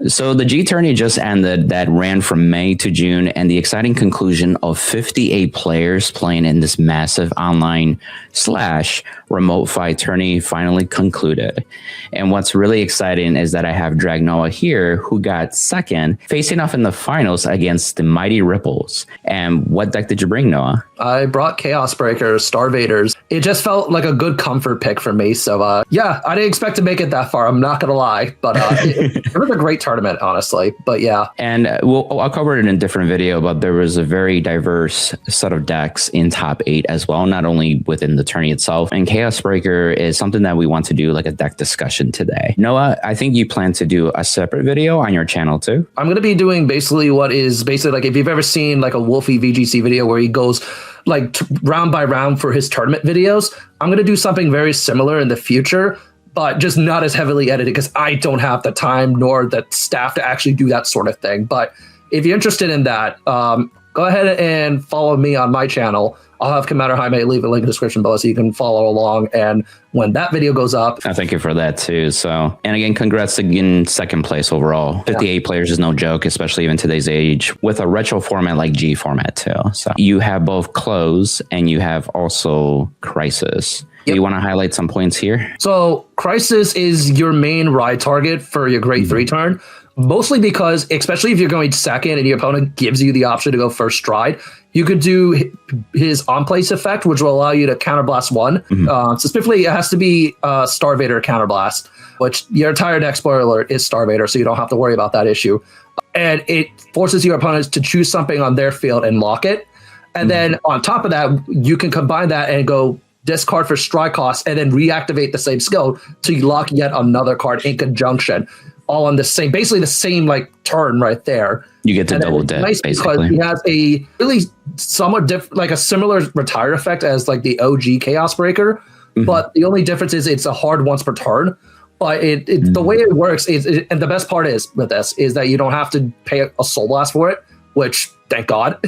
So the G tourney just ended that ran from May to June, and the exciting conclusion of 58 players playing in this massive online / remote fight tourney finally concluded. And what's really exciting is that I have Dragnoa here, who got second, facing off in the finals against the Mighty Ripples. And what deck did you bring, Noah? I brought Chaos Breakers, Starvaders. It just felt like a good comfort pick for me. So yeah, I didn't expect to make it that far. I'm not going to lie, but it was a great tournament, honestly. But yeah. And I'll cover it in a different video, but there was a very diverse set of decks in top 8 as well, not only within the tourney itself. And Chaos Breaker is something that we want to do like a deck discussion today. Noah, I think you plan to do a separate video on your channel too. I'm going to be doing basically what is basically like if you've ever seen like a Wolfie VGC video where he goes like round by round for his tournament videos. I'm going to do something very similar in the future, but just not as heavily edited because I don't have the time nor the staff to actually do that sort of thing. But if you're interested in that, go ahead and follow me on my channel. I'll have Commander Jaime leave a link in the description below so you can follow along. And when that video goes up... I thank you for that too. So, and again, congrats again, second place overall. 58 players is no joke, especially even today's age, with a retro format like G format too. So you have both Close and you have also Crisis. Yep. Do you want to highlight some points here? So Crisis is your main ride target for your grade 3 turn. Mostly because, especially if you're going second and your opponent gives you the option to go first stride, you could do his on-place effect, which will allow you to counterblast 1. Specifically, it has to be Starvader counterblast, which your entire deck, spoiler alert, is Starvader, so you don't have to worry about that issue. And it forces your opponents to choose something on their field and lock it. And then on top of that, you can combine that and go discard for strike cost and then reactivate the same skill to lock yet another card in conjunction. All on the same, basically the same like turn right there. You get to double dip, nice basically. Because he has a really somewhat different, like a similar retire effect as like the OG Chaos Breaker, but the only difference is it's a hard once per turn. But the way it works is, and the best part is with this is that you don't have to pay a Soul Blast for it, which thank God,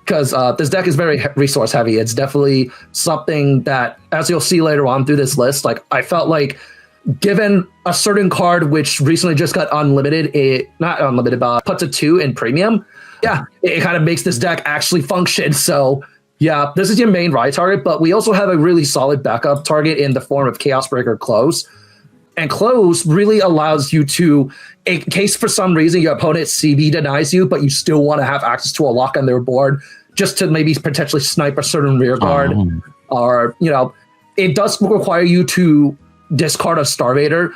because this deck is very resource heavy. It's definitely something that, as you'll see later on through this list, like I felt like, given a certain card which recently just got unlimited, not unlimited, but put to 2 in premium, yeah, it kind of makes this deck actually function. So yeah, this is your main ride target, but we also have a really solid backup target in the form of Chaos Breaker Close. And Close really allows you to, in case for some reason your opponent CB denies you, but you still want to have access to a lock on their board, just to maybe potentially snipe a certain rear guard, or, you know, it does require you to discard a Starvader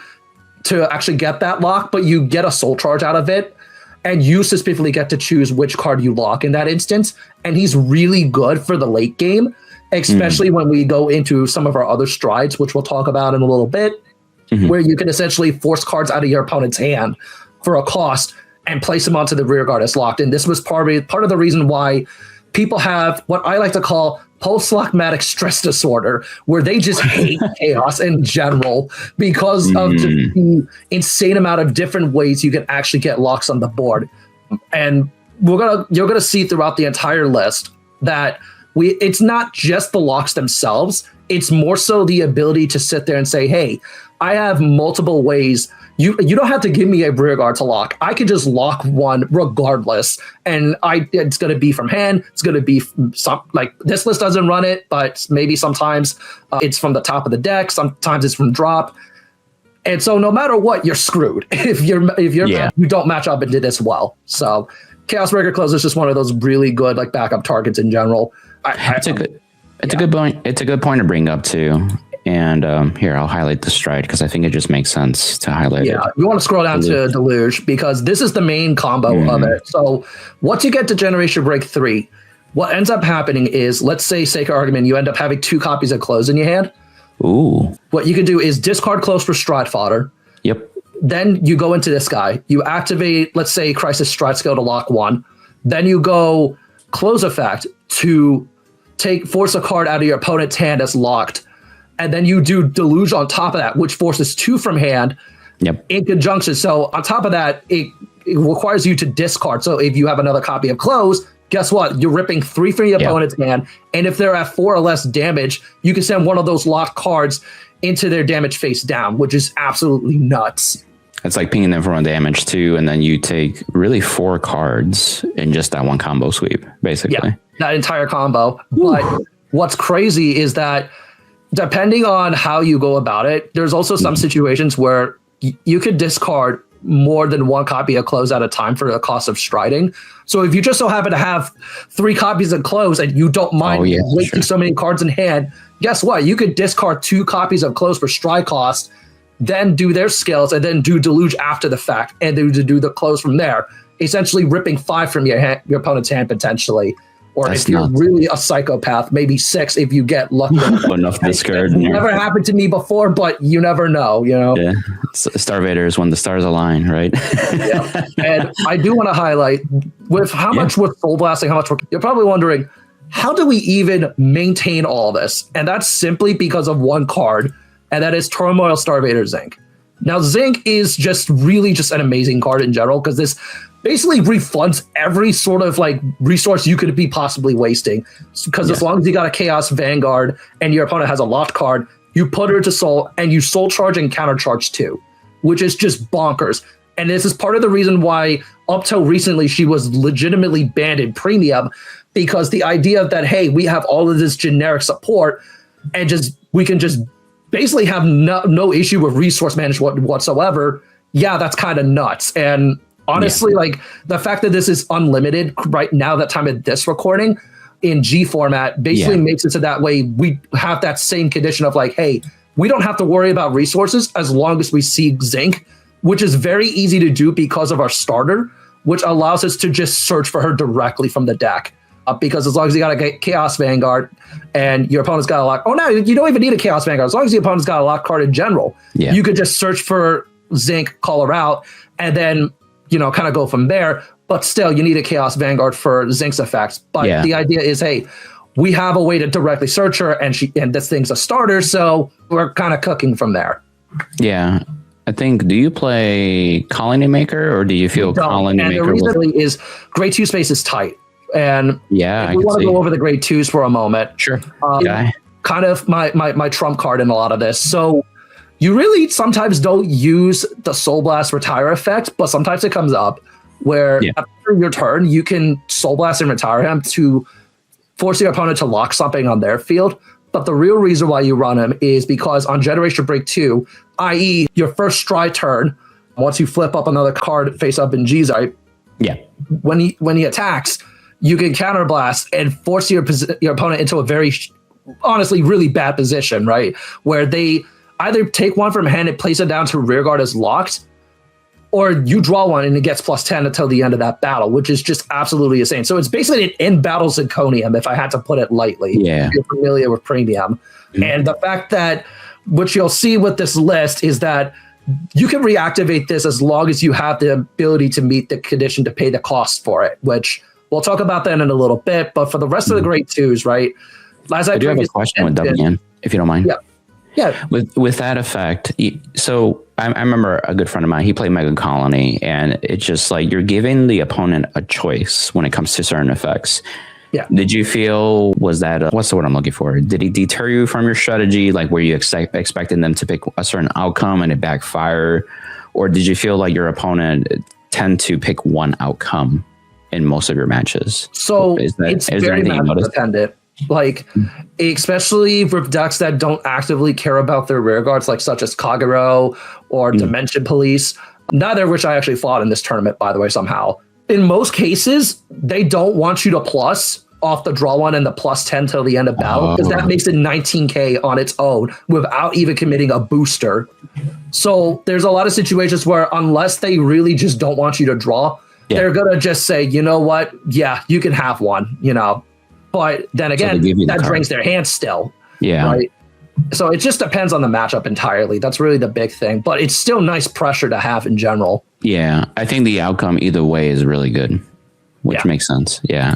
to actually get that lock, but you get a soul charge out of it, and you specifically get to choose which card you lock in that instance. And he's really good for the late game, especially when we go into some of our other strides, which we'll talk about in a little bit, where you can essentially force cards out of your opponent's hand for a cost and place them onto the rear guard as locked. And this was part of the reason why people have what I like to call post-lockmatic stress disorder, where they just hate chaos in general because of the insane amount of different ways you can actually get locks on the board. And you're gonna see throughout the entire list that it's not just the locks themselves, it's more so the ability to sit there and say, hey, I have multiple ways. You don't have to give me a rear guard to lock. I can just lock one regardless. And it's going to be from hand. It's going to be like this list doesn't run it, but maybe sometimes it's from the top of the deck. Sometimes it's from drop. And so no matter what, you're screwed if you don't match up and did this well. So Chaos Breaker Close is just one of those really good like backup targets in general. It's a good point. It's a good point to bring up too. And here, I'll highlight the stride because I think it just makes sense to highlight it. Yeah, you want to scroll down to Deluge because this is the main combo of it. So once you get to Generation Break 3, what ends up happening is, let's say, sake of argument, you end up having 2 copies of Close in your hand. Ooh. What you can do is discard Close for stride fodder. Yep. Then you go into this guy. You activate, let's say, Crisis Stride skill to lock 1. Then you go Close effect to force a card out of your opponent's hand as locked. And then you do Deluge on top of that, which forces 2 from hand in conjunction. So on top of that, it requires you to discard. So if you have another copy of Close, guess what? You're ripping 3 from your opponent's hand. And if they're at 4 or less damage, you can send one of those locked cards into their damage face down, which is absolutely nuts. It's like pinging them for 1 damage too, and then you take really 4 cards in just that one combo sweep, basically. Yeah, that entire combo. But what's crazy is that depending on how you go about it, there's also some situations where you could discard more than 1 copy of close at a time for the cost of striding. So if you just so happen to have 3 copies of close and you don't mind wasting so many cards in hand, guess what? You could discard 2 copies of close for stride cost, then do their skills, and then do Deluge after the fact, and then do the close from there, essentially ripping 5 from your opponent's hand potentially. Or if you're really a psychopath, maybe 6 if you get lucky enough discard. Never happened to me before, but you never know, you know? Yeah. Starvader is when the stars align, right? Yeah. And I do want to highlight with how much with Soul Blasting, how much you're probably wondering, how do we even maintain all this? And that's simply because of 1 card, and that is Turmoil Starvader Zinc. Now, Zinc is just really just an amazing card in general, because this basically refunds every sort of like resource you could be possibly wasting. Because as long as you got a Chaos Vanguard and your opponent has a locked card, you put her to soul and you soul charge and counter charge too, which is just bonkers. And this is part of the reason why up till recently she was legitimately banned in premium, because the idea that, hey, we have all of this generic support and we can just basically have no issue with resource management whatsoever. Yeah, that's kind of nuts. And honestly, like the fact that this is unlimited right now, that time of this recording in G format basically makes it so that way we have that same condition of like, hey, we don't have to worry about resources as long as we see Zinc, which is very easy to do because of our starter, which allows us to just search for her directly from the deck. Because as long as you got a Chaos Vanguard and your opponent's got a lock, no, you don't even need a Chaos Vanguard. As long as your opponent's got a lock card in general, you could just search for Zinc, call her out, and then, you know, kind of go from there. But still, you need a Chaos Vanguard for Zinc's effects. But the idea is, hey, we have a way to directly search her, and this thing's a starter, so we're kind of cooking from there. Yeah. I think, do you play Colony Maker, or do you feel Colony Maker? And the reason is grade 2 space is tight. And we want to go over the grade 2s for a moment. Sure. Kind of my trump card in a lot of this. So you really sometimes don't use the Soul Blast retire effect, but sometimes it comes up where after your turn, you can Soul Blast and retire him to force your opponent to lock something on their field. But the real reason why you run him is because on Generation Break 2, i.e. your first stride turn, once you flip up another card face up in Gzite, when he attacks, you can counterblast and force your opponent into a very, honestly, really bad position, right? Where they either take 1 from hand and place it down to rearguard as locked, or you draw 1 and it gets +10 until the end of that battle, which is just absolutely insane. So it's basically an in-battle zirconium, if I had to put it lightly, if you're familiar with premium. And the fact that what you'll see with this list is that you can reactivate this as long as you have the ability to meet the condition to pay the cost for it, which we'll talk about that in a little bit. But for the rest of the grade 2s, right? As I do have a question with WN, if you don't mind. Yeah. With that effect, so I remember a good friend of mine, he played Mega Colony, and it's just like you're giving the opponent a choice when it comes to certain effects. Yeah. Did you feel, was that, what's the word I'm looking for? Did he deter you from your strategy? Like, were you expecting them to pick a certain outcome and it backfire? Or did you feel like your opponent tend to pick one outcome in most of your matches? So it's very match dependent. Like, especially with decks that don't actively care about their rear guards, like such as Kagero or Dimension Police, neither of which I actually fought in this tournament, by the way, somehow. In most cases, they don't want you to plus off the draw 1 and the +10 till the end of battle, because that makes it 19k on its own without even committing a booster. So there's a lot of situations where unless they really just don't want you to draw, they're going to just say, you know what? Yeah, you can have one, you know. But then again, that drains their hands still. Yeah. Right? So it just depends on the matchup entirely. That's really the big thing. But it's still nice pressure to have in general. Yeah. I think the outcome either way is really good, which makes sense. Yeah.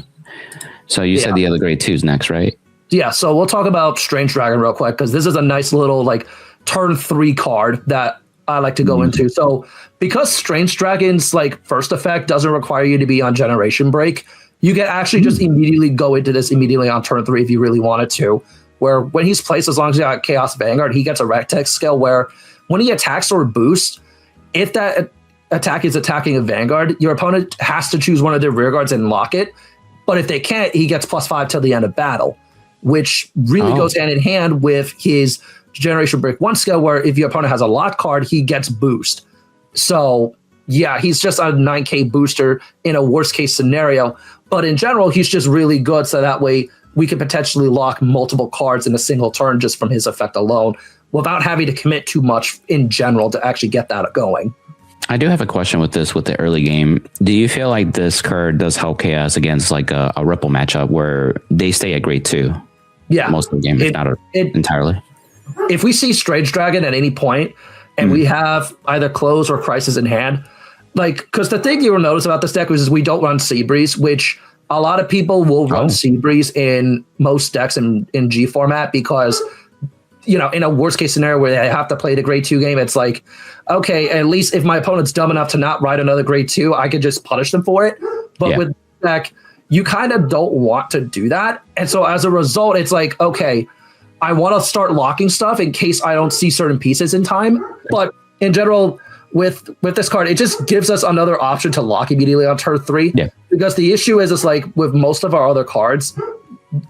So you said the other grade 2's next, right? Yeah. So we'll talk about Strange Dragon real quick, because this is a nice little like turn 3 card that I like to go into. So because Strange Dragon's like first effect doesn't require you to be on Generation Break, you can actually just immediately go into this immediately on turn 3 if you really wanted to. Where when he's placed, as long as you got Chaos Vanguard, he gets a Rectex skill where when he attacks or boosts, if that attack is attacking a Vanguard, your opponent has to choose one of their rear guards and lock it. But if they can't, he gets +5 till the end of battle, which really goes hand in hand with his Generation Break 1 skill, where if your opponent has a lock card, he gets boost. So yeah, he's just a 9k booster in a worst case scenario. But in general, he's just really good. So that way we can potentially lock multiple cards in a single turn just from his effect alone without having to commit too much in general to actually get that going. I do have a question with the early game. Do you feel like this card does help Chaos against like a Ripple matchup where they stay at grade 2? Yeah. Most of the game, if not entirely. If we see Strange Dragon at any point and we have either Close or Crisis in hand, like, because the thing you will notice about this deck is we don't run Seabreeze, which a lot of people will run Seabreeze in most decks in G format because, you know, in a worst case scenario where they have to play the grade 2 game, it's like, okay, at least if my opponent's dumb enough to not ride another grade 2, I could just punish them for it. But with deck, you kind of don't want to do that. And so as a result, it's like, okay, I want to start locking stuff in case I don't see certain pieces in time. But in general, with this card, it just gives us another option to lock immediately on turn 3. Yeah. Because the issue is like with most of our other cards,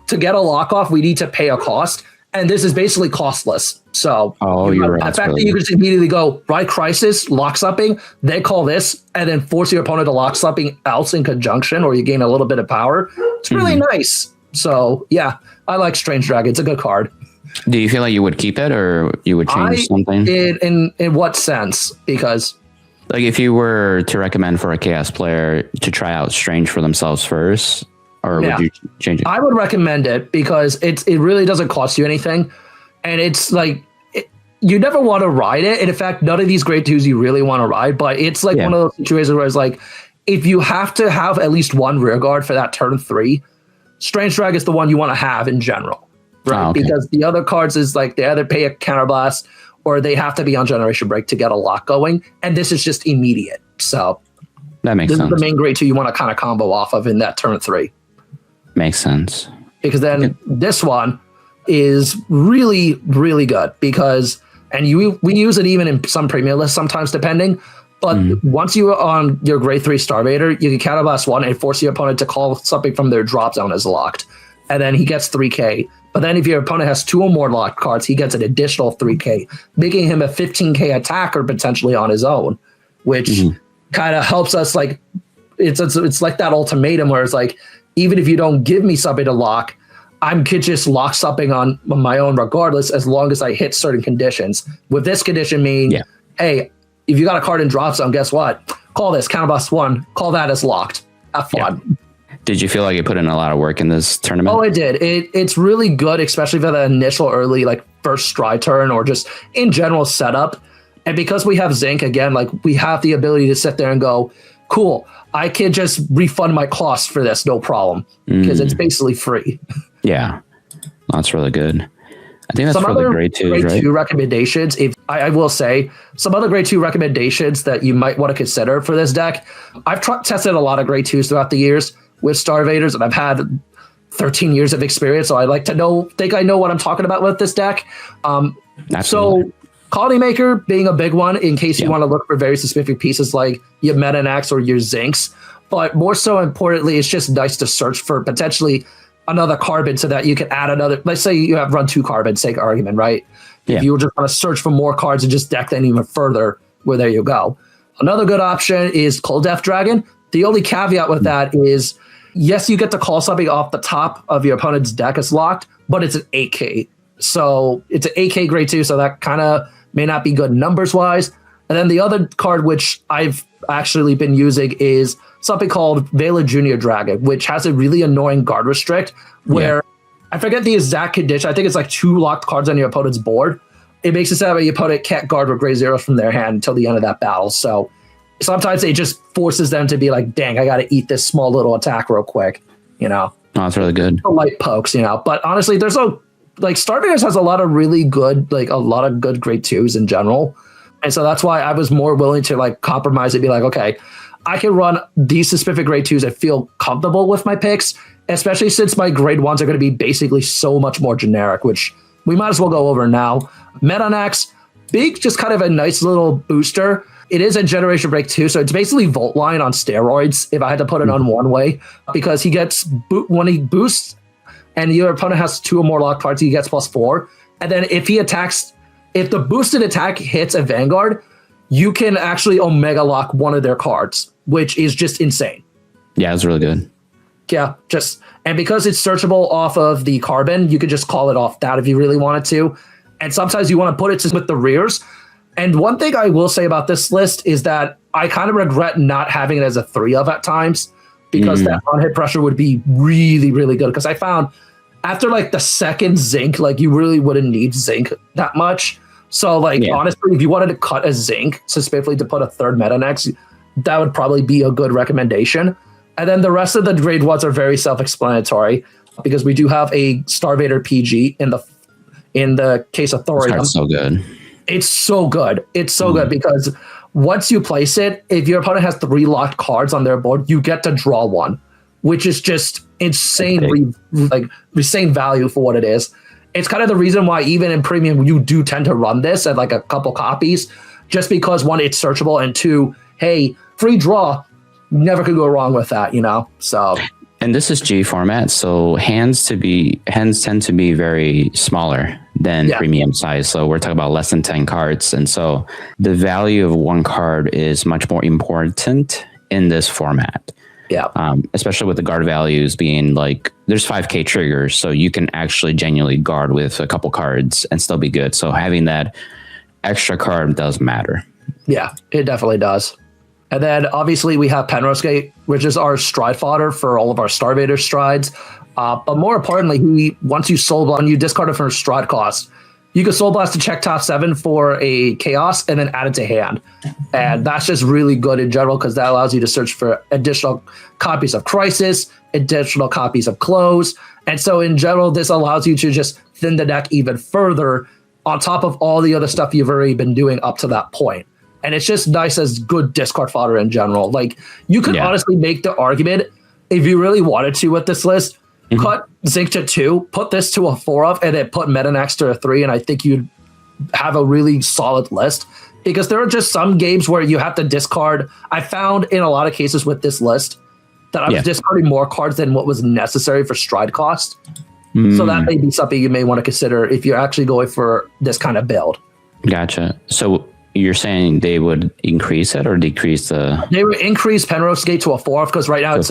to get a lock off, we need to pay a cost. And this is basically costless. So you're right. The fact that you can just immediately go ride Crisis, lock something, then call this, and then force your opponent to lock something else in conjunction, or you gain a little bit of power. It's really nice. So yeah, I like Strange Dragon. It's a good card. Do you feel like you would keep it or you would change something? In what sense? Because like if you were to recommend for a Chaos player to try out Strange for themselves first, or would you change it? I would recommend it because it really doesn't cost you anything. And it's like, you never want to ride it. And in fact, none of these grade 2s you really want to ride, but it's like one of those situations where it's like, if you have to have at least one rear guard for that turn 3, Strange Drag is the one you want to have in general, right? Because the other cards is like, they either pay a counterblast or they have to be on Generation Break to get a lock going. And this is just immediate. So that makes sense. This is the main grade 2 you want to kind of combo off of in that turn 3. Makes sense. Because then this one is really, really good because, and we use it even in some premium lists sometimes depending, but once you are on your grade 3 Starvader, you can counterblast 1 and force your opponent to call something from their drop zone as locked. And then he gets 3k. But then if your opponent has 2 or more locked cards, he gets an additional 3k, making him a 15k attacker potentially on his own, which kind of helps us. Like it's like that ultimatum where it's like, even if you don't give me something to lock, I could just lock something on my own regardless, as long as I hit certain conditions. With this condition meaning, hey, if you got a card in drop zone, guess what? Call this, counterblast 1, call that as locked. Have fun. Yeah. Did you feel like you put in a lot of work in this tournament? Oh, it did. It's really good, especially for the initial early, like first stride turn or just in general setup. And because we have Zinc, again, like we have the ability to sit there and go, cool, I can just refund my costs for this, no problem, because it's basically free. Yeah, that's really good. I think that's for the grade 2s, right? 2 recommendations. If I will say some other grade 2 recommendations that you might want to consider for this deck. I've tested a lot of grade 2s throughout the years with Starvaders, and I've had 13 years of experience, so I like to think I know what I'm talking about with this deck. So Colony Maker being a big one in case you want to look for very specific pieces like your Metanax or your Zincs. But more so importantly, it's just nice to search for potentially another carbon so that you can add another. Let's say you have run 2 carbons, sake of argument, right? If you just want to search for more cards and just deck them even further, well, there you go. Another good option is Cold Death Dragon. The only caveat with that is, yes, you get to call something off the top of your opponent's deck as locked, but it's an 8K. So it's an 8K grade 2, so that kind of may not be good numbers-wise. And then the other card, which I've actually been using, is something called Vela Junior Dragon, which has a really annoying guard restrict where I forget the exact condition. I think it's like 2 locked cards on your opponent's board. It makes it so that your opponent can't guard with grade 0s from their hand until the end of that battle. So sometimes it just forces them to be like, dang, I got to eat this small little attack real quick, you know? Oh, that's really good. Light pokes, you know? But honestly, there's no, like, Starvaders has a lot of really good, like, a lot of good grade 2s in general. And so that's why I was more willing to, like, compromise and be like, okay, I can run these specific grade 2s and feel comfortable with my picks, especially since my grade 1s are going to be basically so much more generic, which we might as well go over now. Metanax, big, just kind of a nice little booster. It is a generation break too, so it's basically Volt Line on steroids, if I had to put it on one way, because he gets, when he boosts and your opponent has 2 or more locked cards, he gets +4. And then if he attacks, if the boosted attack hits a Vanguard, you can actually Omega lock one of their cards, which is just insane. Yeah, it's really good. Yeah, and because it's searchable off of the carbon, you could just call it off that if you really wanted to. And sometimes you want to put it with the rears. And one thing I will say about this list is that I kind of regret not having it as a 3 of at times, because that on-hit pressure would be really, really good. Because I found after like the second Zinc, like you really wouldn't need Zinc that much. So honestly, if you wanted to cut a Zinc, specifically to put a 3rd meta next, that would probably be a good recommendation. And then the rest of the grade 1s are very self-explanatory, because we do have a Starvader PG in the case of Thorium. It's so good. It's so good. It's so good because once you place it, if your opponent has 3 locked cards on their board, you get to draw 1, which is just insane, insane value for what it is. It's kind of the reason why even in premium, you do tend to run this at like a couple copies, just because 1, it's searchable, and 2, hey, free draw, never could go wrong with that, So. And this is G format, so hands tend to be very smaller than premium size. So we're talking about less than 10 cards. And so the value of 1 card is much more important in this format. Yeah. Especially with the guard values being like, there's 5k triggers, so you can actually genuinely guard with a couple cards and still be good. So having that extra card does matter. Yeah, it definitely does. And then obviously we have Penrose Gate, which is our stride fodder for all of our Starvader strides. But more importantly, once you Soul Blast, you discard it for stride cost, you can Soul Blast to check top 7 for a Chaos and then add it to hand. And that's just really good in general, because that allows you to search for additional copies of Crisis, additional copies of Close. And so in general, this allows you to just thin the deck even further on top of all the other stuff you've already been doing up to that point. And it's just nice as good discard fodder in general. Like, you could honestly make the argument, if you really wanted to with this list, cut Zinc to 2, put this to a 4 of, and then put Meta next to a 3, and I think you'd have a really solid list. Because there are just some games where you have to discard. I found in a lot of cases with this list that I was discarding more cards than what was necessary for stride cost. So that may be something you may want to consider if you're actually going for this kind of build. Gotcha. So you're saying they would increase it or decrease the... They would increase Penrose Gate to a 4, because right now it's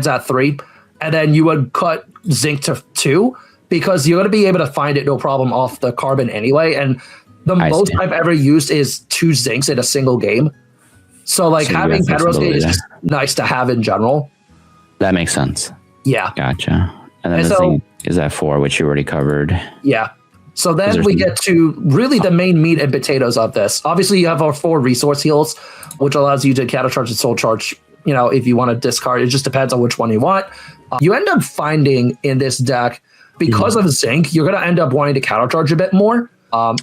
at 3. And then you would cut Zinc to 2, because you're going to be able to find it no problem off the carbon anyway. And the most I've ever used is 2 Zincs in a single game. So having Penrose Gate is just nice to have in general. That makes sense. Yeah. Gotcha. And then the Zinc is at 4, which you already covered. Yeah. So then we get to really the main meat and potatoes of this. Obviously, you have our 4 resource heals, which allows you to counter charge and soul charge, if you want to discard. It just depends on which one you want. You end up finding in this deck, because of Zinc, you're going to end up wanting to counter charge a bit more,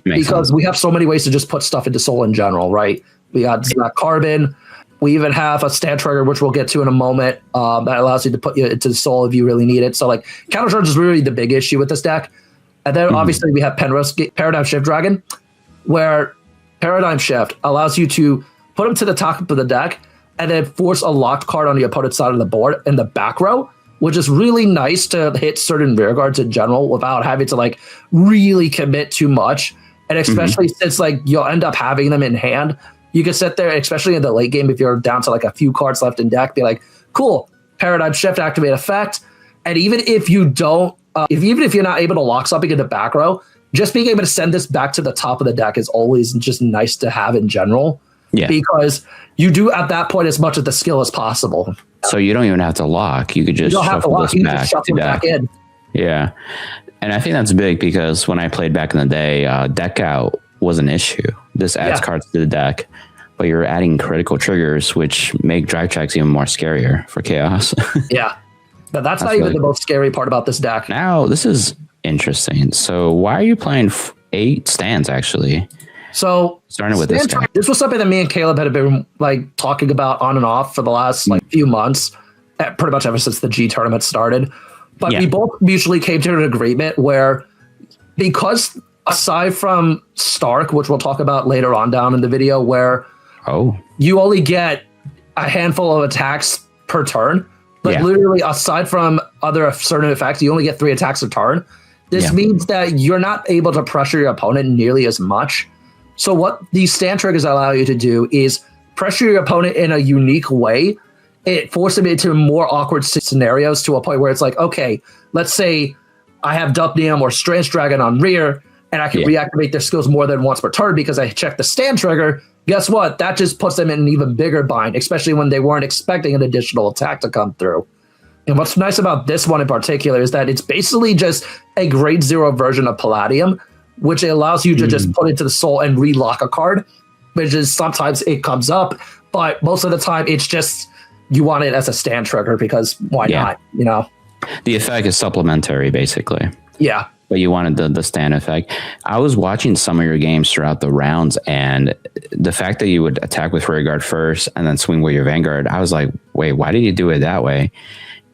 because we have so many ways to just put stuff into soul in general, right? We got carbon. We even have a stand trigger, which we'll get to in a moment, that allows you to put you into soul if you really need it. So counter charge is really the big issue with this deck. And then obviously we have Paradigm Shift Dragon, where Paradigm Shift allows you to put them to the top of the deck and then force a locked card on the opponent's side of the board in the back row, which is really nice to hit certain rear guards in general without having to really commit too much. And especially since you'll end up having them in hand, you can sit there, especially in the late game, if you're down to a few cards left in deck, be like, cool, Paradigm Shift activate effect. And even if you don't, even if you're not able to lock something in the back row, just being able to send this back to the top of the deck is always just nice to have in general. Yeah. Because you do at that point as much of the skill as possible. So you don't even have to lock. You could just shuffle this back in. Yeah. And I think that's big, because when I played back in the day, deck out was an issue. This adds cards to the deck, but you're adding critical triggers, which make drive tracks even more scarier for chaos. Yeah. But that's not even the most scary part about this deck. Now, this is interesting. So why are you playing 8 stands, actually? So starting with this guy. This was something that me and Caleb had been talking about on and off for the last few months, pretty much ever since the G tournament started. But we both mutually came to an agreement where, because aside from Stark, which we'll talk about later on down in the video, where Oh. You only get a handful of attacks per turn. But literally, aside from other certain effects, you only get 3 attacks a turn. This means that you're not able to pressure your opponent nearly as much. So what these stand triggers allow you to do is pressure your opponent in a unique way. It forces them into more awkward scenarios to a point where it's like, okay, let's say I have Dupnium or Strange Dragon on rear, and I can reactivate their skills more than once per turn because I checked the stand trigger. Guess what? That just puts them in an even bigger bind, especially when they weren't expecting an additional attack to come through. And what's nice about this one in particular is that it's basically just a grade 0 version of Palladium, which allows you to just put into the soul and relock a card, which is sometimes it comes up, but most of the time it's just you want it as a stand trigger because why not, you know? The effect is supplementary, basically. Yeah. But you wanted the stand effect. I was watching some of your games throughout the rounds, and the fact that you would attack with rear guard first and then swing with your Vanguard, I was like, wait, why did you do it that way?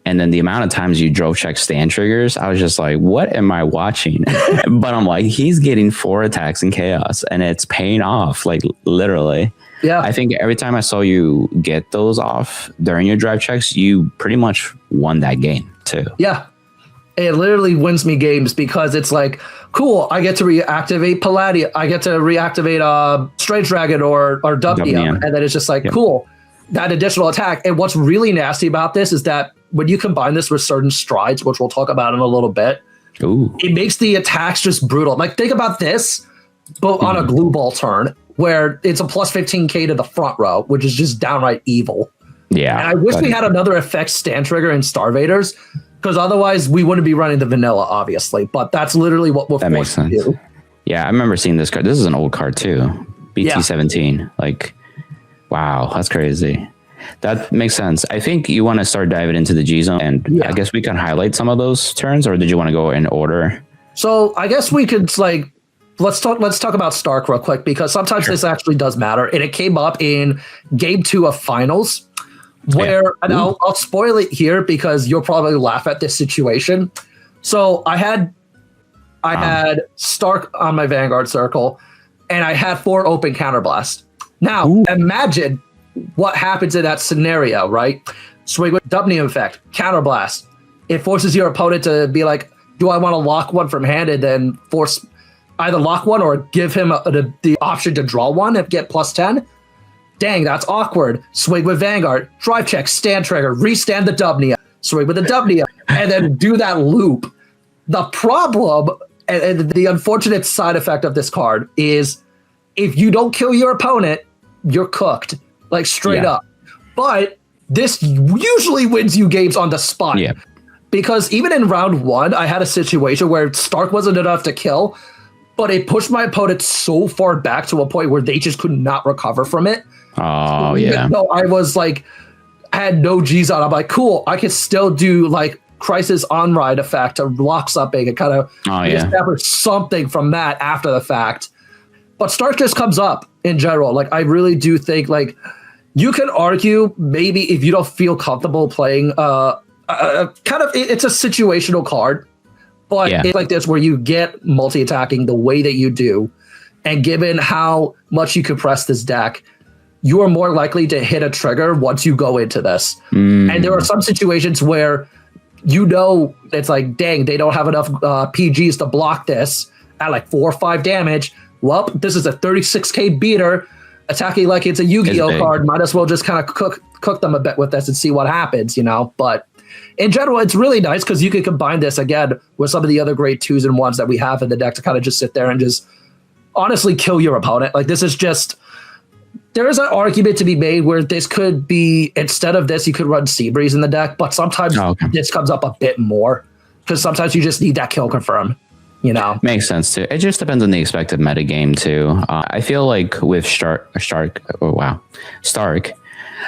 And then the amount of times you drove check stand triggers, I was just like, what am I watching? But I'm like, he's getting 4 attacks in chaos, and it's paying off, like literally. Yeah. I think every time I saw you get those off during your drive checks, you pretty much won that game too. Yeah. It literally wins me games because it's like, cool, I get to reactivate Palladium. I get to reactivate Strange Dragon or Dupnium. And then it's just like, cool, that additional attack. And what's really nasty about this is that when you combine this with certain strides, which we'll talk about in a little bit, it makes the attacks just brutal. Like, think about this, but on a glue ball turn, where it's a plus 15k to the front row, which is just downright evil. Yeah. And I wish we had another effect stand trigger in Starvaders, because otherwise we wouldn't be running the vanilla, obviously. But that's literally what we're forced to do. Yeah, I remember seeing this card. This is an old card too. BT17. Like, wow, that's crazy. That makes sense. I think you want to start diving into the G zone, and I guess we can highlight some of those turns, or did you want to go in order? So I guess we could let's talk about Stark real quick, because sometimes this actually does matter, and it came up in Game 2 of Finals, where and I'll spoil it here because you'll probably laugh at this situation. So I had Stark on my Vanguard circle, and I had 4 open counterblast. Now imagine what happens in that scenario, right? Swing with Dupnium effect, counterblast. It forces your opponent to be like, do I want to lock one from hand and then force either lock one or give him the option to draw one and get plus 10? Dang, that's awkward. Swing with Vanguard, drive check, stand trigger, restand the Dupnium, swing with the Dupnium, and then do that loop. The problem and the unfortunate side effect of this card is if you don't kill your opponent, you're cooked. Like, straight up. But this usually wins you games on the spot. Yeah. Because even in round 1, I had a situation where Stark wasn't enough to kill, but it pushed my opponent so far back to a point where they just could not recover from it. Oh, yeah. So I was like, I had no G's on. I'm like, cool, I can still do like Crisis on ride effect to lock something and kind of establish something from that after the fact. But Stark just comes up in general. Like, I really do think, like, you can argue maybe if you don't feel comfortable playing it's a situational card, but it's like this where you get multi-attacking the way that you do, and given how much you compress this deck, you are more likely to hit a trigger once you go into this. And there are some situations where it's like, dang, they don't have enough PGs to block this at like 4 or 5 damage. Well, this is a 36k beater attacking like it's a Yu-Gi-Oh card. Might as well just kind of cook them a bit with this and see what happens, But in general, it's really nice because you can combine this again with some of the other great 2s and 1s that we have in the deck to kind of just sit there and just honestly kill your opponent. Like, this is just, there is an argument to be made where this could be, instead of this, you could run Seabreeze in the deck, but sometimes this comes up a bit more because sometimes you just need that kill confirm. Makes sense too. It just depends on the expected meta game too. I feel like with Stark,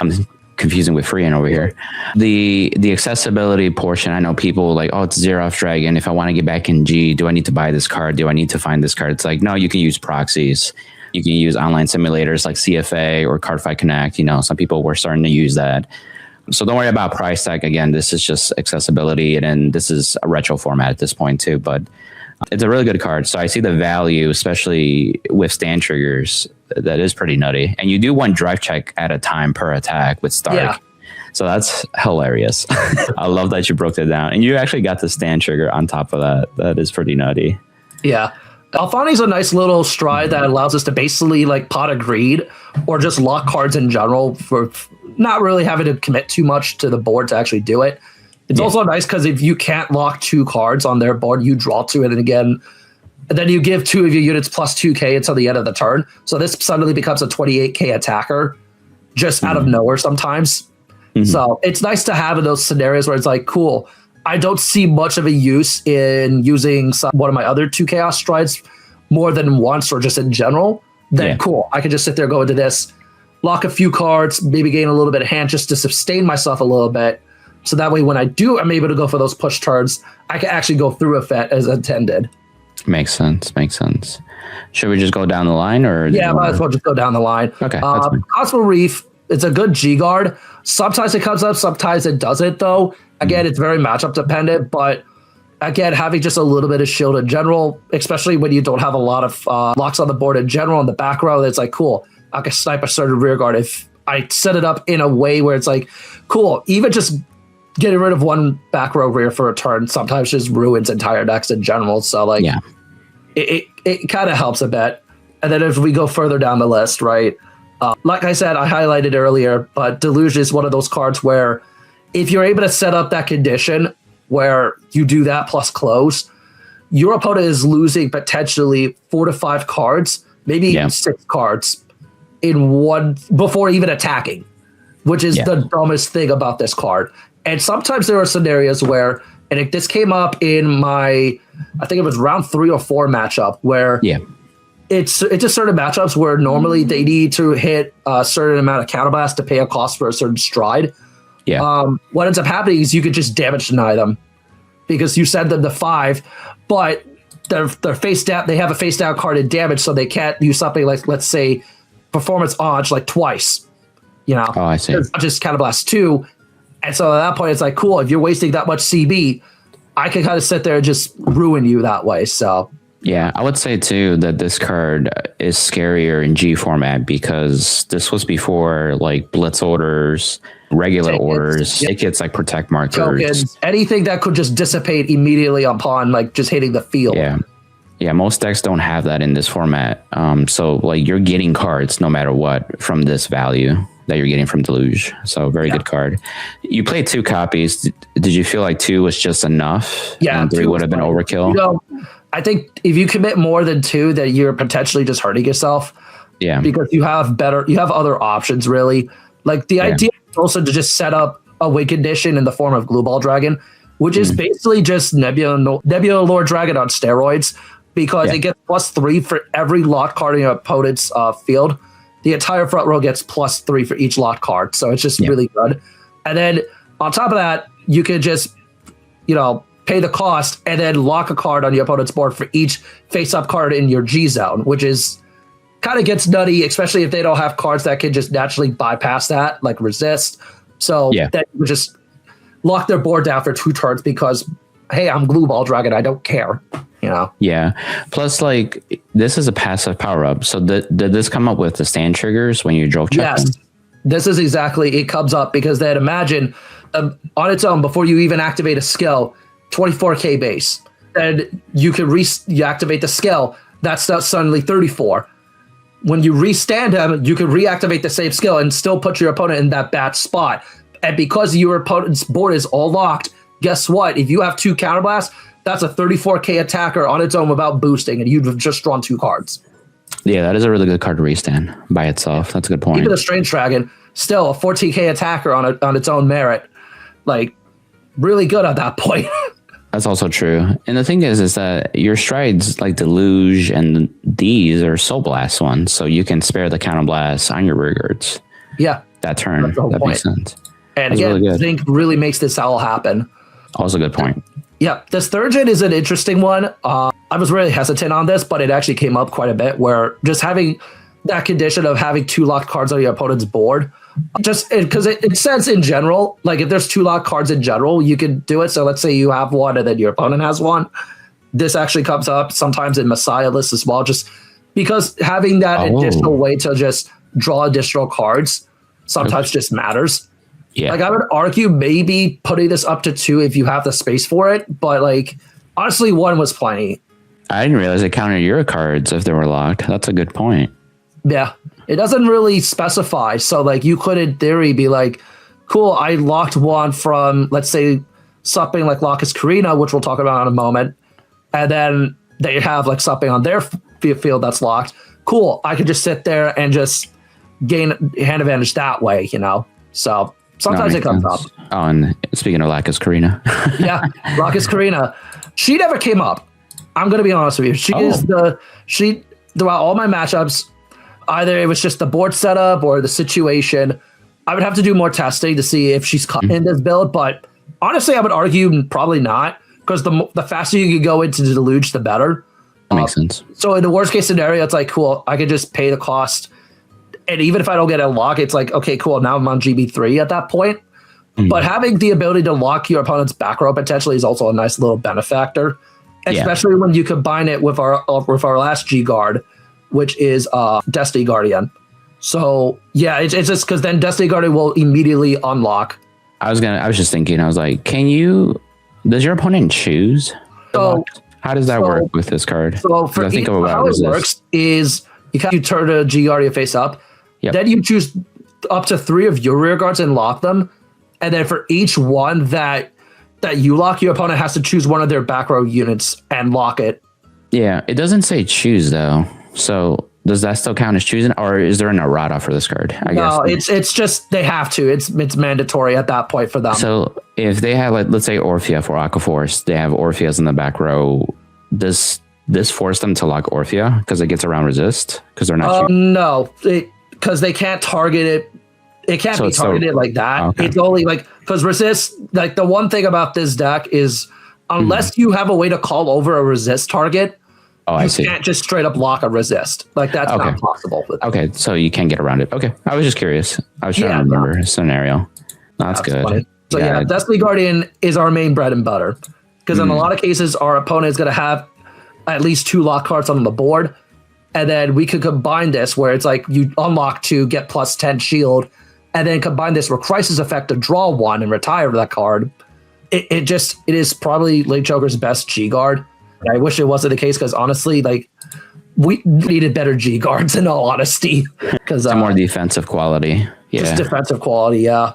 I'm confusing with Freehan over here. The accessibility portion, I know people like, oh, it's Zeroth Dragon. If I want to get back in G, do I need to buy this card? Do I need to find this card? It's like, no, you can use proxies. You can use online simulators like CFA or Cardfight Connect. Some people were starting to use that. So don't worry about price tag. Again, this is just accessibility, and this is a retro format at this point too. But It's a really good card. So I see the value, especially with stand triggers. That is pretty nutty. And you do one drive check at a time per attack with Stark. Yeah. So that's hilarious. I love that you broke that down. And you actually got the stand trigger on top of that. That is pretty nutty. Yeah. Alfani's a nice little stride that allows us to basically like pot a greed or just lock cards in general for not really having to commit too much to the board to actually do it. It's also nice because if you can't lock 2 cards on their board, you draw 2 and then you give 2 of your units plus 2k until the end of the turn. So this suddenly becomes a 28k attacker just out of nowhere sometimes. So it's nice to have in those scenarios where it's like, cool, I don't see much of a use in using one of my other 2 chaos strides more than once or just in general. Then cool, I can just sit there, go into this, lock a few cards, maybe gain a little bit of hand just to sustain myself a little bit. So that way when I'm able to go for those push turns, I can actually go through effect as intended. Makes sense. Should we just go down the line? Or yeah, might as well just go down the line. Okay. Cosmo Reef, it's a good G guard. Sometimes it comes up, sometimes it doesn't, though. Again, it's very matchup dependent, but again, having just a little bit of shield in general, especially when you don't have a lot of locks on the board in general in the back row, it's like, cool, I can snipe a certain rear guard if I set it up in a way where it's like, cool, even just getting rid of one back row rear for a turn sometimes just ruins entire decks in general. So, like, it kind of helps a bit. And then as we go further down the list, right, like I said, I highlighted earlier, but Deluge is one of those cards where if you're able to set up that condition where you do that plus close, your opponent is losing potentially 4 to 5 cards, maybe even 6 cards in one before even attacking, which is the dumbest thing about this card. And sometimes there are scenarios where, and this came up in my, I think it was round 3 or 4 matchup where it's just certain matchups where normally they need to hit a certain amount of counterblast to pay a cost for a certain stride. What ends up happening is you could just damage deny them because you send them to 5, but they're face down. They have a face down card in damage, so they can't use something like, let's say, Performance Odge like twice. You know, I see. Just counterblast 2, and so at that point it's like, cool. If you're wasting that much CB, I can kind of sit there and just ruin you that way. So. Yeah, I would say too that this card is scarier in G format because this was before like blitz orders, regular orders, tickets like protect markers, tokens, anything that could just dissipate immediately upon like just hitting the field. Yeah, most decks don't have that in this format. So like you're getting cards no matter what from this value that you're getting from Deluge. So very good card. You played 2 copies. Did you feel like 2 was just enough? Yeah, and 3 would have been overkill. You know, I think if you commit more than 2, that you're potentially just hurting yourself. Yeah, because you have other options really. Like the idea is also to just set up a win condition in the form of Glue Ball Dragon, which is basically just Nebula Lord Dragon on steroids, because it gets +3 for every locked card in your opponent's field. The entire front row gets +3 for each locked card, so it's just really good. And then on top of that, you could just, pay the cost and then lock a card on your opponent's board for each face-up card in your G zone, which is kind of gets nutty, especially if they don't have cards that can just naturally bypass that, like resist. So that you would just lock their board down for 2 turns because, hey, I'm Glue Ball Dragon, I don't care. Yeah. Plus, like, this is a passive power-up. So did this come up with the stand triggers when you drove check? Yes. This is exactly, it comes up because then imagine on its own, before you even activate a skill, 24k base. Then you can reactivate the skill. That's not suddenly 34. When you restand him, you can reactivate the same skill and still put your opponent in that bad spot. And because your opponent's board is all locked, guess what? If you have 2 counterblasts, that's a 34k attacker on its own without boosting, and you've just drawn 2 cards. Yeah, that is a really good card to restand by itself. That's a good point. Even the Strange Dragon, still a 14k attacker on its own merit. Like, really good at that point. That's also true. And the thing is that your strides like Deluge and these are Soul Blast ones, so you can spare the counterblast on your rear guards. Yeah. That turn. That makes sense. And again, really Zinc really makes this all happen. Also a good point. Yeah, this 3rd gen is an interesting one. I was really hesitant on this, but it actually came up quite a bit where just having that condition of having 2 locked cards on your opponent's board, just because it says in general, like if there's 2 locked cards in general, you can do it. So let's say you have one and then your opponent has one. this actually comes up sometimes in Messiah lists as well, just because having that additional way to just draw additional cards sometimes just matters. Yeah. Like I would argue maybe putting this up to 2 if you have the space for it, but like honestly 1 was plenty. I didn't realize it counted your cards if they were locked. That's a good point. Yeah. It doesn't really specify. So like you could in theory be like, cool, I locked 1 from, let's say, something like Locus Karina, which we'll talk about in a moment. And then they have like something on their field that's locked. Cool. I could just sit there and just gain hand advantage that way, you know? So sometimes it comes up. Oh, and speaking of Locus Karina. Yeah. Locus Karina. She never came up. I'm going to be honest with you. She throughout all my matchups, either it was just the board setup or the situation, I would have to do more testing to see if she's cut in this build. But honestly, I would argue probably not, because the faster you can go into the deluge, the better. That makes sense. So in the worst case scenario, it's like, cool, I could just pay the cost. And even if I don't get a lock, it's like, okay, cool, now I'm on GB3 at that point. But having the ability to lock your opponent's back row potentially is also a nice little benefactor, especially when you combine it with our last G guard, which is Destiny Guardian. So yeah, it's just because then Destiny Guardian will immediately unlock. I was just thinking, I was like, does your opponent choose? So how does that work with this card? So for how it works is you turn a G Guardian face up, then you choose up to 3 of your rear guards and lock them. And then for each one that you lock, your opponent has to choose one of their back row units and lock it. Yeah, it doesn't say choose though. So does that still count as choosing, or is there an errata for this card? I guess it's just they have to. It's mandatory at that point for them. So if they have, like, let's say Orphea for Aqua Force, they have Orpheas in the back row. Does this force them to lock Orphea because it gets around resist because they're not? No, because they can't target it. It can't be targeted like that. Okay. It's only like because resist. Like the one thing about this deck is unless you have a way to call over a resist target. You can't just straight up lock a resist. Like that's not possible. Okay, so you can get around it. Okay, I was just curious. I was trying to remember a scenario. That's good. Funny. So Destiny Guardian is our main bread and butter, because in a lot of cases our opponent is going to have at least 2 lock cards on the board, and then we could combine this where it's like you unlock 2, get plus 10 shield, and then combine this with Crisis Effect to draw 1 and retire that card. It is probably Late Joker's best G guard. I wish it wasn't the case, because honestly, like we needed better G guards in all honesty, because more defensive quality. Yeah, just defensive quality. Yeah,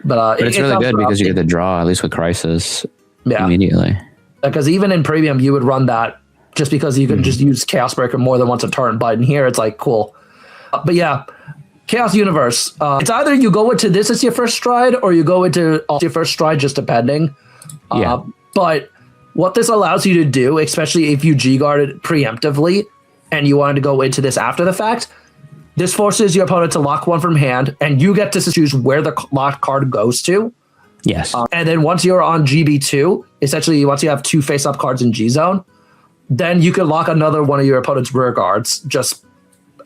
but it's really good because you get the draw, at least with Crisis, immediately. Because even in premium, you would run that just because you can just use Chaos Breaker more than once a turn. But in here, it's like cool. But yeah, Chaos Universe. It's either you go into this as your first stride, or you go into your first stride, just depending. But what this allows you to do, especially if you G-guarded preemptively and you wanted to go into this after the fact, this forces your opponent to lock 1 from hand, and you get to choose where the locked card goes to. Yes. And then once you're on GB2, essentially once you have 2 face-up cards in G-zone, then you can lock another one of your opponent's rear guards just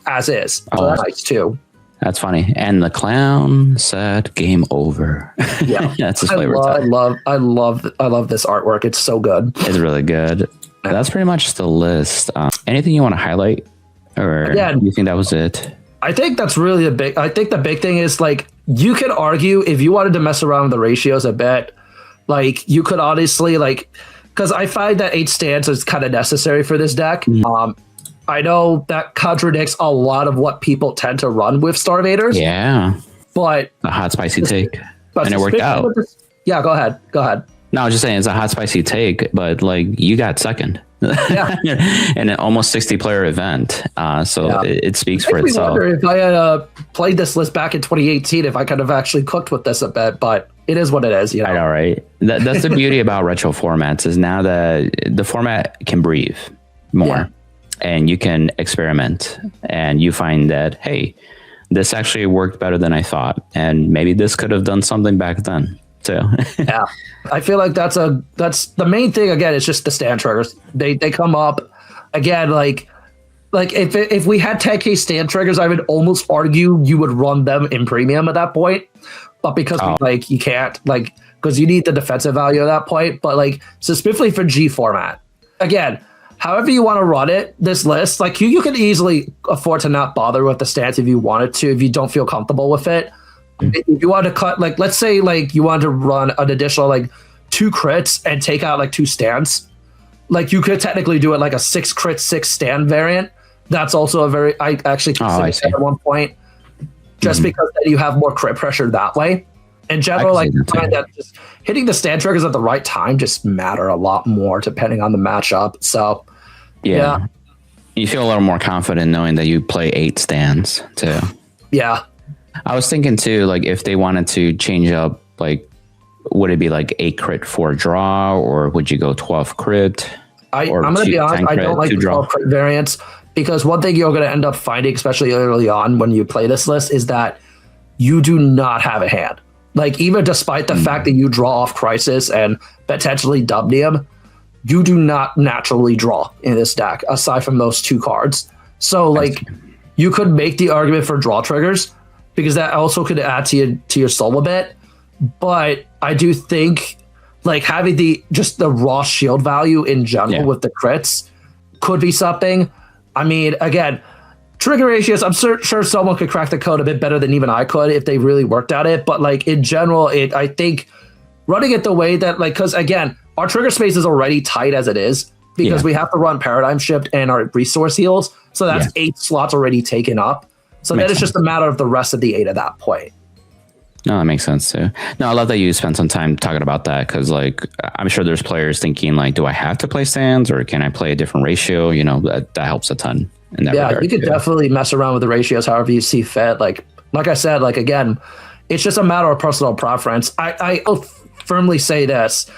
as is. So that's nice too. That's funny. And the clown said game over. Yeah. That's his flavor. I love this artwork. It's so good. It's really good. That's pretty much the list. Anything you want to highlight, or do you think that was it? I think that's really I think the big thing is, like, you could argue if you wanted to mess around with the ratios a bit, like you could honestly, like, because I find that 8 stands is kind of necessary for this deck. I know that contradicts a lot of what people tend to run with Starvaders. Yeah. But a hot, spicy take. And it worked out. Yeah, go ahead. No, I was just saying it's a hot, spicy take, but like you got second. Yeah. In an almost 60-player event. It speaks for itself. I wonder if I had played this list back in 2018, if I could have actually cooked with this a bit, but it is what it is. You know? I know, right? That's the beauty about retro formats, is now that the format can breathe more. Yeah. And you can experiment, and you find that, hey, this actually worked better than I thought, and maybe this could have done something back then. So yeah, I feel like that's the main thing. Again, it's just the stand triggers. They come up again. Like if we had 10K stand triggers, I would almost argue you would run them in premium at that point. But because you can't, because you need the defensive value at that point. But so specifically for G format. again, however you want to run it, this list, like you can easily afford to not bother with the stance if you wanted to, if you don't feel comfortable with it. If you want to cut, like, let's say like you want to run an additional like 2 crits and take out like 2 stands, like you could technically do it like a 6 crit, 6 stand variant. That's also a very, I actually considered that at one point, just because then you have more crit pressure that way. In general, like find that just hitting the stand triggers at the right time just matter a lot more depending on the matchup. So yeah. You feel a little more confident knowing that you play 8 stands too. Yeah. I was thinking too, like if they wanted to change up, like would it be like 8 crit 4 draw, or would you go 12 crit? I'm going to be honest, I don't like the 12 crit variants, because one thing you're going to end up finding, especially early on when you play this list, is that you do not have a hand. Like, even despite the fact that you draw off Crisis and potentially Dubnium, you do not naturally draw in this deck, aside from those 2 cards. So, like, you could make the argument for draw triggers, because that also could add to your soul a bit. But I do think, like, having the raw shield value in general with the crits could be something. I mean, again, trigger ratios, I'm sure someone could crack the code a bit better than even I could if they really worked at it. But like in general, I think running it the way that, like, because again, our trigger space is already tight as it is, because we have to run Paradigm Shift and our resource heals. So that's 8 slots already taken up. So then it's just a matter of the rest of the 8 at that point. No, that makes sense too. No, I love that you spent some time talking about that, because like I'm sure there's players thinking like, do I have to play stands or can I play a different ratio? You know, that helps a ton in that regard. You could definitely mess around with the ratios however you see fit. Like I said, like again, it's just a matter of personal preference. I'll firmly say this.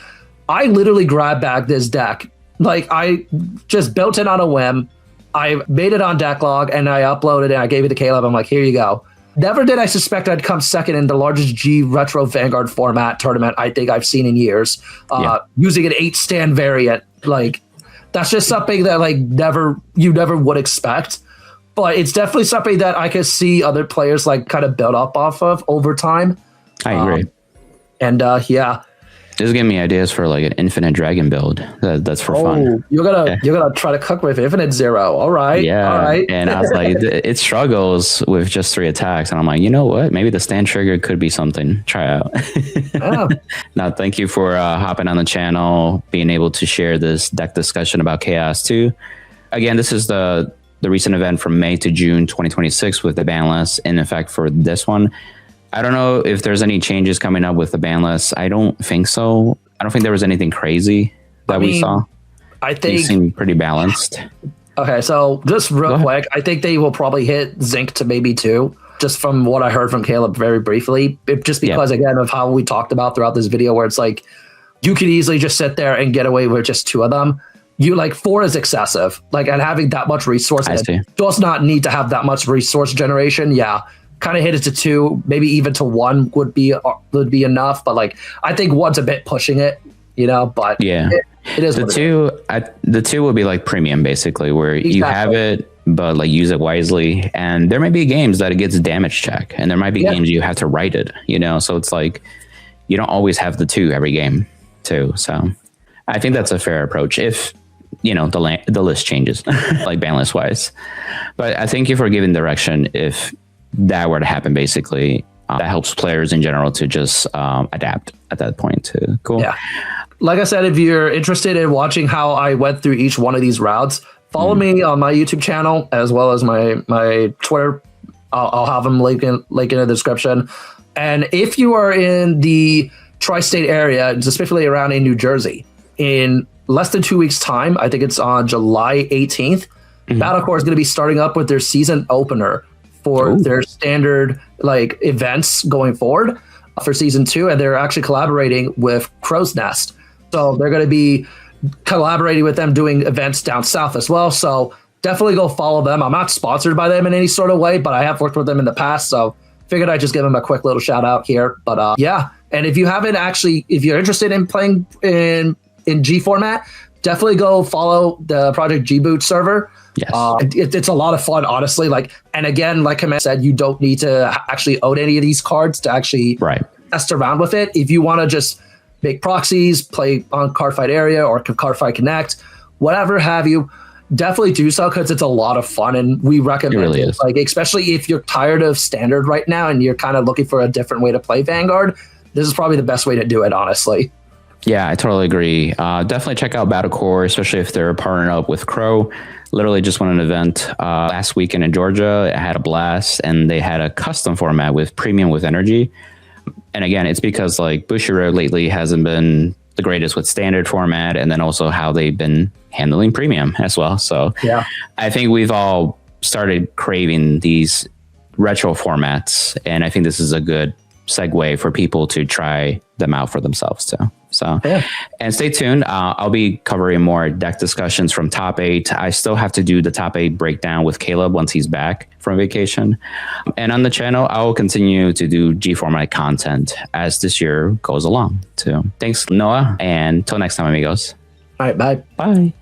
I literally grab back this deck. Like I just built it on a whim. I made it on Decklog and I uploaded it and I gave it to Caleb. I'm like, here you go. Never did I suspect I'd come second in the largest G retro Vanguard format tournament I think I've seen in years, using an 8 stand variant. Like that's just something that like you never would expect, but it's definitely something that I could see other players like kind of build up off of over time. I agree. This is giving me ideas for like an infinite dragon build. That's for fun. You're gonna try to cook with infinite Zero. All right. Yeah. All right. And I was like, it struggles with just 3 attacks. And I'm like, you know what? Maybe the stand trigger could be something. Try out. Now, thank you for hopping on the channel, being able to share this deck discussion about Chaos 2. Again, this is the recent event from May to June 2026 with the Banlist. And in fact, for this one, I don't know if there's any changes coming up with the ban list. I don't think so. I don't think there was anything crazy that we saw. I think it seemed pretty balanced. Okay, so just real quick, I think they will probably hit Zinc to maybe 2, just from what I heard from Caleb very briefly. Just because, again, of how we talked about throughout this video, where it's like, you could easily just sit there and get away with just 2 of them. You like 4 is excessive. Like, and having that much resource, it does not need to have that much resource generation. Yeah. Kind of hit it to 2, maybe even to 1 would be enough. But like, I think 1's a bit pushing it, you know. But it is the 2. The 2 would be like premium, basically, where you have it, but like use it wisely. And there might be games that it gets damage check, and there might be games you have to write it, you know. So it's like you don't always have the 2 every game, too. So I think that's a fair approach if you know the list changes, like ban list wise. But I thank you for giving direction if that were to happen. Basically that helps players in general to just adapt at that point too. Cool. Yeah, like I said, if you're interested in watching how I went through each one of these routes, follow me on my YouTube channel as well as my Twitter. I'll have them link in the description. And if you are in the tri-state area, specifically around in New Jersey, in less than 2 weeks time, I think it's on July 18th, Battlecore is going to be starting up with their season opener for their standard like events going forward for season 2, and they're actually collaborating with Crow's Nest. So they're going to be collaborating with them doing events down south as well. So definitely go follow them. I'm not sponsored by them in any sort of way, but I have worked with them in the past. So figured I'd just give them a quick little shout out here. But yeah, and if you're interested in playing in G format, definitely go follow the Project G Boot server. Yes. It's a lot of fun, honestly. Like, and again, like Command said, you don't need to actually own any of these cards to actually mess around with it. If you want to just make proxies, play on Cardfight area or Cardfight Connect, whatever have you, definitely do so because it's a lot of fun and we recommend really it. is. Like, especially if you're tired of standard right now and you're kind of looking for a different way to play Vanguard, this is probably the best way to do it, honestly. Yeah, I totally agree. Definitely check out Battlecore, especially if they're partnered up with Crow. Literally just won an event last weekend in Georgia. I had a blast, and they had a custom format with premium with energy. And again, it's because like Bushiroad lately hasn't been the greatest with standard format, and then also how they've been handling premium as well. So yeah, I think we've all started craving these retro formats, and I think this is a good segue for people to try them out for themselves too. So, yeah. And stay tuned. I'll be covering more deck discussions from top 8. I still have to do the top 8 breakdown with Caleb once he's back from vacation. And on the channel, I will continue to do G format content as this year goes along too. Thanks, Noah. And till next time, amigos. All right, bye. Bye.